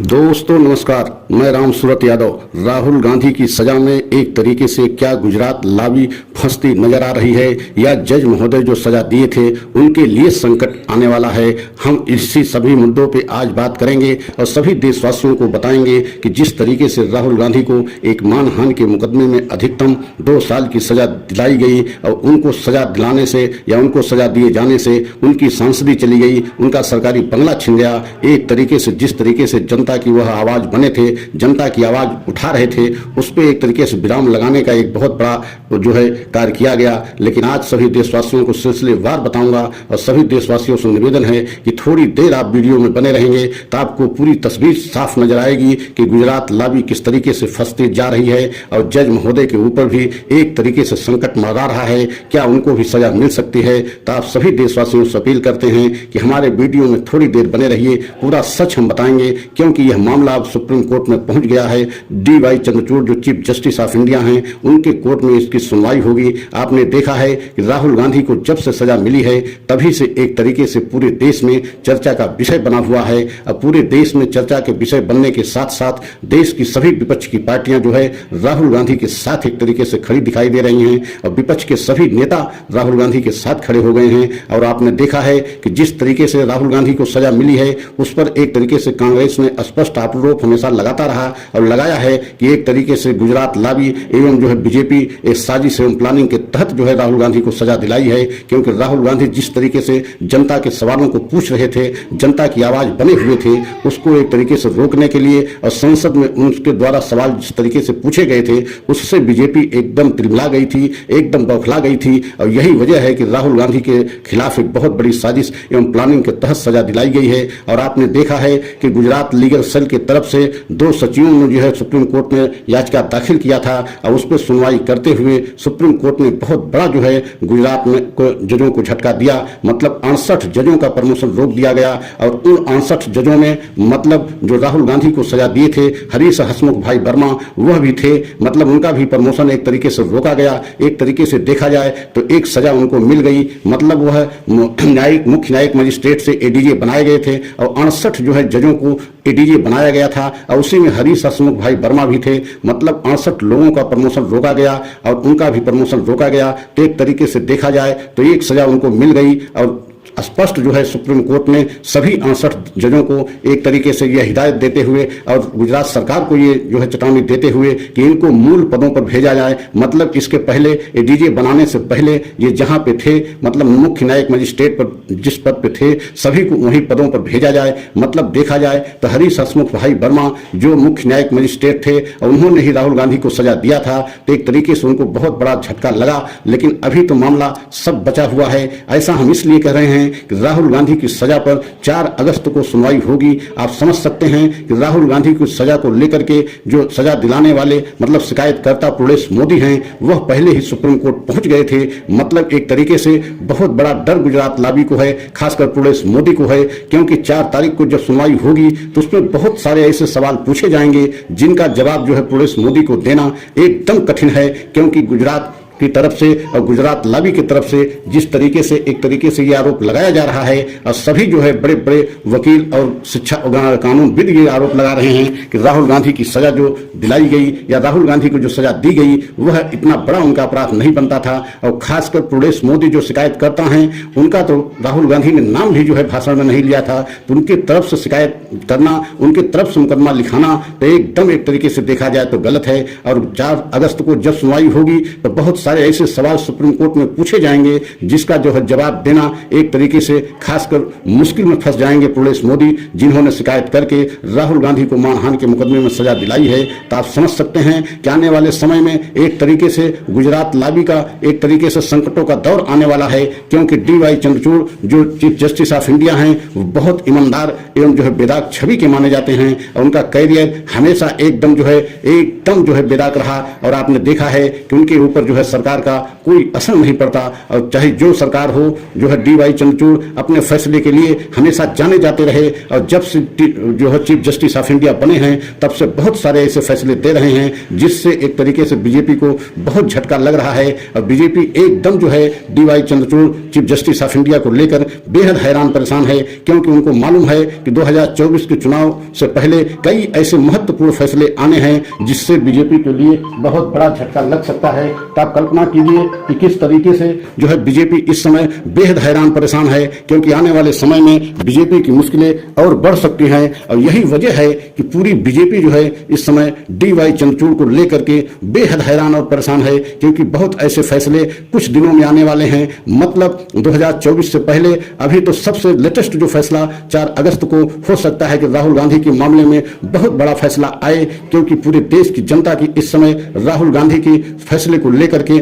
दोस्तों नमस्कार, मैं राम सूरत यादव। राहुल गांधी की सजा में एक तरीके से क्या गुजरात लाबी फंसती नजर आ रही है या जज महोदय जो सजा दिए थे उनके लिए संकट आने वाला है। हम इसी सभी मुद्दों पे आज बात करेंगे और सभी देशवासियों को बताएंगे कि जिस तरीके से राहुल गांधी को एक मानहानि के मुकदमे में अधिकतम 2 साल की सजा दिलाई गई और उनको सजा दिलाने से या उनको सजा दिए जाने से उनकी सांसदी चली गई, उनका सरकारी बंगला छिन गया। एक तरीके से जिस तरीके से जनता की वह आवाज बने थे, जनता की आवाज उठा रहे थे, उस पर एक तरीके से विराम लगाने का एक बहुत बड़ा जो है कार्य किया गया। लेकिन आज सभी देशवासियों को सिलसिलेवार बताऊंगा और सभी देशवासियों से निवेदन है कि थोड़ी देर आप वीडियो में बने रहेंगे तो आपको पूरी तस्वीर साफ नजर आएगी कि गुजरात लाबी किस तरीके से फंसती जा रही है और जज महोदय के ऊपर भी एक तरीके से संकट मंडरा रहा है। क्या उनको भी सजा मिल सकती है? तो आप सभी देशवासियों से अपील करते हैं कि हमारे वीडियो में थोड़ी देर बने रहिए, पूरा सच हम बताएंगे क्योंकि यह मामला अब सुप्रीम कोर्ट में पहुंच गया है। डी.वाई. चंद्रचूड़ जो चीफ जस्टिस ऑफ इंडिया हैं, उनके कोर्ट में इसकी सुनवाई होगी। आपने देखा है कि राहुल गांधी को जब से सजा मिली है तभी से एक तरीके से पूरे देश में चर्चा का विषय बना हुआ है। अब पूरे देश में चर्चा के विषय बनने के साथ साथ देश की सभी विपक्ष की पार्टियां जो है राहुल गांधी के साथ एक तरीके से खड़ी दिखाई दे रही हैं और विपक्ष के सभी नेता राहुल गांधी के साथ खड़े हो गए हैं। और आपने देखा है कि जिस तरीके से राहुल गांधी को सजा मिली है उस पर एक तरीके से कांग्रेस ने स्पष्ट आरोप हमेशा लगाता रहा और लगाया है कि एक तरीके से गुजरात लाबी एवं जो है बीजेपी एक साजिश एवं प्लानिंग के तहत जो है राहुल गांधी को सजा दिलाई है। क्योंकि राहुल गांधी जिस तरीके से जनता के सवालों को पूछ रहे थे, जनता की आवाज बने हुए थे, उसको एक तरीके से रोकने के लिए और संसद में उनके द्वारा सवाल जिस तरीके से पूछे गए थे उससे बीजेपी एकदम तिलमिला गई थी, एकदम बौखला गई थी। और यही वजह है कि राहुल गांधी के खिलाफ एक बहुत बड़ी साजिश एवं प्लानिंग के तहत सजा दिलाई गई है। और आपने देखा है कि गुजरात लीगल सेल की तरफ से 2 सचिवों ने जो है सुप्रीम कोर्ट में याचिका दाखिल किया था और उस पर सुनवाई करते हुए सुप्रीम कोर्ट ने बहुत बड़ा जो है गुजरात में जजों को झटका दिया। मतलब 68 जजों का प्रमोशन रोक दिया गया और उन 68 जजों में मतलब जो राहुल गांधी को सजा दिए थे हरीश हसमुख भाई वर्मा वह भी थे। मतलब उनका भी प्रमोशन एक तरीके से रोका गया। एक तरीके से देखा जाए तो एक सजा उनको मिल गई। मतलब वह मुख्य न्यायिक मजिस्ट्रेट से एडीजे बनाए गए थे और 68 जो है जजों को एडीजे बनाया गया था और उसी में हरीश हसमुख भाई वर्मा भी थे। मतलब 68 लोगों का प्रमोशन रोका गया और उनका भी प्रमोशन रोका गया। तो एक तरीके से देखा जाए तो एक सजा उनको मिल गई और स्पष्ट जो है सुप्रीम कोर्ट ने सभी 68 जजों को एक तरीके से यह हिदायत देते हुए और गुजरात सरकार को ये जो है चेतावनी देते हुए कि इनको मूल पदों पर भेजा जाए। मतलब इसके पहले एडीजे बनाने से पहले ये जहां पे थे मतलब मुख्य न्यायिक मजिस्ट्रेट पर जिस पद पे थे सभी को वही पदों पर भेजा जाए। मतलब देखा जाए तो हरीश हसमुख भाई वर्मा जो मुख्य न्यायिक मजिस्ट्रेट थे और उन्होंने ही राहुल गांधी को सजा दिया था। तो एक तरीके से उनको बहुत बड़ा झटका लगा। लेकिन अभी तो मामला सब बचा हुआ है। ऐसा हम इसलिए कह रहे हैं कि राहुल गांधी की सजा पर 4 अगस्त को सुनवाई होगी। आप समझ सकते हैं कि राहुल गांधी की सजा को लेकर के जो सजा दिलाने वाले मतलब शिकायतकर्ता पुलिस मोदी हैं वह पहले ही सुप्रीम कोर्ट पहुंच गए थे। मतलब एक तरीके से बहुत बड़ा डर गुजरात लाबी को है, खासकर पुलिस मोदी को है। क्योंकि 4 तारीख को जब सुनवाई होगी तो उसमें बहुत सारे ऐसे सवाल पूछे जाएंगे जिनका जवाब जो है पुलिस मोदी को देना एकदम कठिन है। क्योंकि गुजरात की तरफ से और गुजरात लाबी की तरफ से जिस तरीके से एक तरीके से ये आरोप लगाया जा रहा है और सभी जो है बड़े बड़े वकील और शिक्षा कानूनविद ये आरोप लगा रहे हैं कि राहुल गांधी की सजा जो दिलाई गई या राहुल गांधी को जो सजा दी गई वह इतना बड़ा उनका अपराध नहीं बनता था। और खासकर पुलिस मोदी जो शिकायत करता है उनका तो राहुल गांधी ने नाम भी जो है भाषण में नहीं लिया था। तो उनकी तरफ से शिकायत करना, उनकी तरफ से मुकदमा लिखाना तो एकदम एक तरीके से देखा जाए तो गलत है। और 4 अगस्त को जब सुनवाई होगी तो बहुत सारे ऐसे सवाल सुप्रीम कोर्ट में पूछे जाएंगे जिसका जो है जवाब देना एक तरीके से खासकर मुश्किल में फंस जाएंगे पुलिस मोदी जिन्होंने शिकायत करके राहुल गांधी को मानहानि के मुकदमे में सजा दिलाई है। तो आप समझ सकते हैं कि आने वाले समय में एक तरीके से गुजरात लाबी का एक तरीके से संकटों का दौर आने वाला है। क्योंकि डी.वाई. चंद्रचूड़ जो चीफ जस्टिस ऑफ इंडिया हैं वो बहुत ईमानदार एवं जो है बेदाग छवि के माने जाते हैं और उनका कैरियर हमेशा एकदम जो है बेदाग रहा। और आपने देखा है कि उनके ऊपर जो है सरकार का कोई असर नहीं पड़ता। और चाहे जो सरकार हो जो है डी.वाई. चंद्रचूड़ अपने फैसले के लिए हमेशा जाने जाते रहे। और जब से जो है चीफ जस्टिस ऑफ इंडिया बने हैं तब से बहुत सारे ऐसे फैसले दे रहे हैं जिससे एक तरीके से बीजेपी को बहुत झटका लग रहा है। और बीजेपी एकदम जो है D.Y.. Chandrachud chief justice of India को लेकर बेहद हैरान परेशान है, क्योंकि उनको मालूम है कि 2024 के चुनाव से पहले कई ऐसे महत्वपूर्ण फैसले आने हैं जिससे बीजेपी के लिए बहुत बड़ा झटका लग सकता है। तो आप कल्पना कीजिए कि किस तरीके से जो है बीजेपी इस समय बेहद हैरान परेशान है, क्योंकि आने वाले समय में बीजेपी की मुश्किलें और बढ़ सकती हैं। और यही वजह है कि पूरी बीजेपी जो है इस समय DY चंद्रचूड़ को लेकर के बेहद हैरान और परेशान है, क्योंकि बहुत ऐसे फैसले कुछ दिनों में आने वाले हैं। मतलब 2024 से पहले अभी तो सबसे लेटेस्ट जो फैसला 4 अगस्त को हो सकता है कि राहुल गांधी के मामले में बहुत बड़ा फैसला आए, क्योंकि पूरे देश की जनता की इस समय राहुल गांधी के फैसले को लेकर के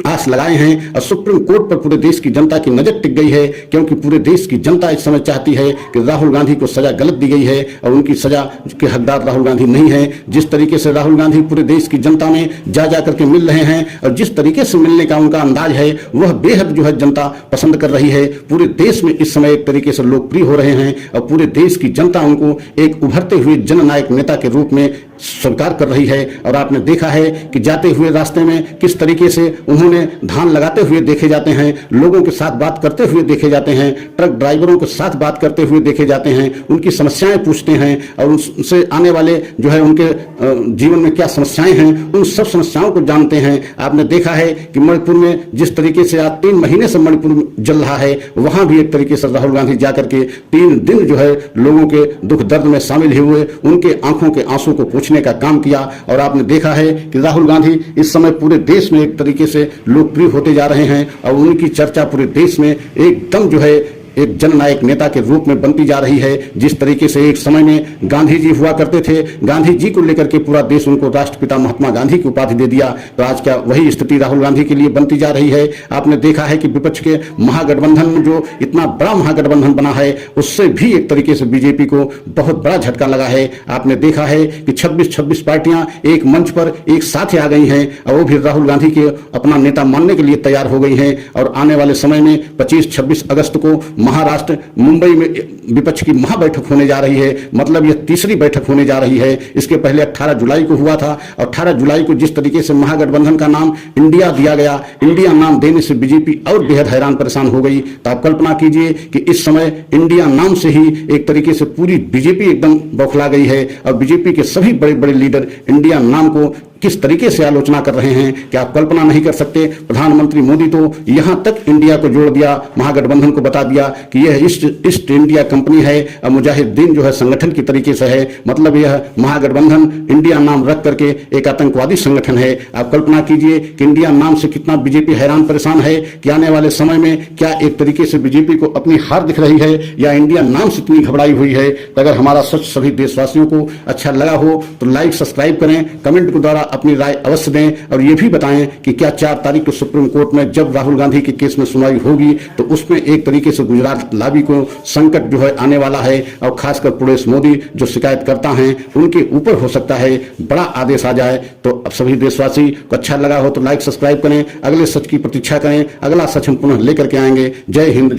आस लगाए हैं और सुप्रीम कोर्ट पर पूरे देश की जनता की नजर टिक गई है, क्योंकि पूरे देश की जनता इस समय चाहती है कि राहुल गांधी को सजा गलत दी गई है और उनकी सजा के हकदार राहुल गांधी नहीं है। जिस तरीके से राहुल गांधी पूरे देश की जनता में जा करके मिल रहे हैं और जिस तरीके से मिलने का उनका अंदाज है वह बेहद जो है जनता पसंद कर रही है। पूरे देश में इस समय एक तरीके से लोकप्रिय हो रहे हैं और पूरे देश की जनता उनको एक उभरते हुए जननायक नेता के रूप में स्वीकार कर रही है। और आपने देखा है कि जाते हुए रास्ते में किस तरीके से उन्होंने धान लगाते हुए देखे जाते हैं, लोगों के साथ बात करते हुए देखे जाते हैं, ट्रक ड्राइवरों के साथ बात करते हुए देखे जाते हैं, उनकी समस्याएं पूछते हैं और उनसे आने वाले जो है उनके जीवन में क्या समस्याएं हैं उन सब समस्याओं को जानते हैं। आपने देखा है कि मणिपुर में जिस तरीके से आज 3 महीने से मणिपुर जल रहा है, वहां भी एक तरीके से राहुल गांधी जाकर के 3 दिन जो है लोगों के दुख दर्द में शामिल हुए, उनके आंखों के आंसू को पूछने का काम किया। और आपने देखा है कि राहुल गांधी इस समय पूरे देश में एक तरीके से लोकप्रिय होते जा रहे हैं और उनकी चर्चा पूरे देश में एकदम जो है एक जननायक नेता के रूप में बनती जा रही है। जिस तरीके से एक समय में गांधी जी हुआ करते थे, गांधी जी को लेकर के पूरा देश उनको राष्ट्रपिता महात्मा गांधी की उपाधि दे दिया, तो आज क्या वही स्थिति राहुल गांधी के लिए बनती जा रही है। आपने देखा है कि विपक्ष के महागठबंधन में जो इतना बड़ा महागठबंधन बना है उससे भी एक तरीके से बीजेपी को बहुत बड़ा झटका लगा है। आपने देखा है कि 26 पार्टियां एक मंच पर एक साथ आ गई हैं और वो भी राहुल गांधी के अपना नेता मानने के लिए तैयार हो गई हैं। और आने वाले समय में 25-26 अगस्त को महाराष्ट्र मुंबई में विपक्ष की महाबैठक होने जा रही है। मतलब यह तीसरी बैठक होने जा रही है। इसके पहले 18 जुलाई को हुआ था और 18 जुलाई को जिस तरीके से महागठबंधन का नाम इंडिया दिया गया, इंडिया नाम देने से बीजेपी और बेहद हैरान परेशान हो गई। तो आप कल्पना कीजिए कि इस समय इंडिया नाम से ही एक तरीके से पूरी बीजेपी एकदम बौखला गई है और बीजेपी के सभी बड़े बड़े लीडर इंडिया नाम को किस तरीके से आलोचना कर रहे हैं कि आप कल्पना नहीं कर सकते। प्रधानमंत्री मोदी तो यहां तक इंडिया को जोड़ दिया, महागठबंधन को बता दिया कि यह ईस्ट इंडिया कंपनी है और मुजाहिदीन जो है संगठन की तरीके से है। मतलब यह महागठबंधन इंडिया नाम रख करके एक आतंकवादी संगठन है। आप कल्पना कीजिए कि इंडिया नाम से कितना बीजेपी हैरान परेशान है कि आने वाले समय में क्या एक तरीके से बीजेपी को अपनी हार दिख रही है या इंडिया नाम से इतनी घबराई हुई है। तो अगर हमारा सच सभी देशवासियों को अच्छा लगा हो तो लाइक सब्सक्राइब करें, कमेंट के द्वारा अपनी राय अवश्य दें और यह भी बताएं कि क्या 4 तारीख को सुप्रीम कोर्ट में जब राहुल गांधी के केस में सुनवाई होगी तो उसमें एक तरीके से गुजरात लाबी को संकट जो है आने वाला है और खासकर पुलिस मोदी जो शिकायत करता है उनके ऊपर हो सकता है बड़ा आदेश आ जाए। तो अब सभी देशवासी को अच्छा लगा हो तो लाइक सब्सक्राइब करें, अगले सच की प्रतीक्षा करें। अगला सच हम पुनः लेकर के आएंगे। जय हिंद।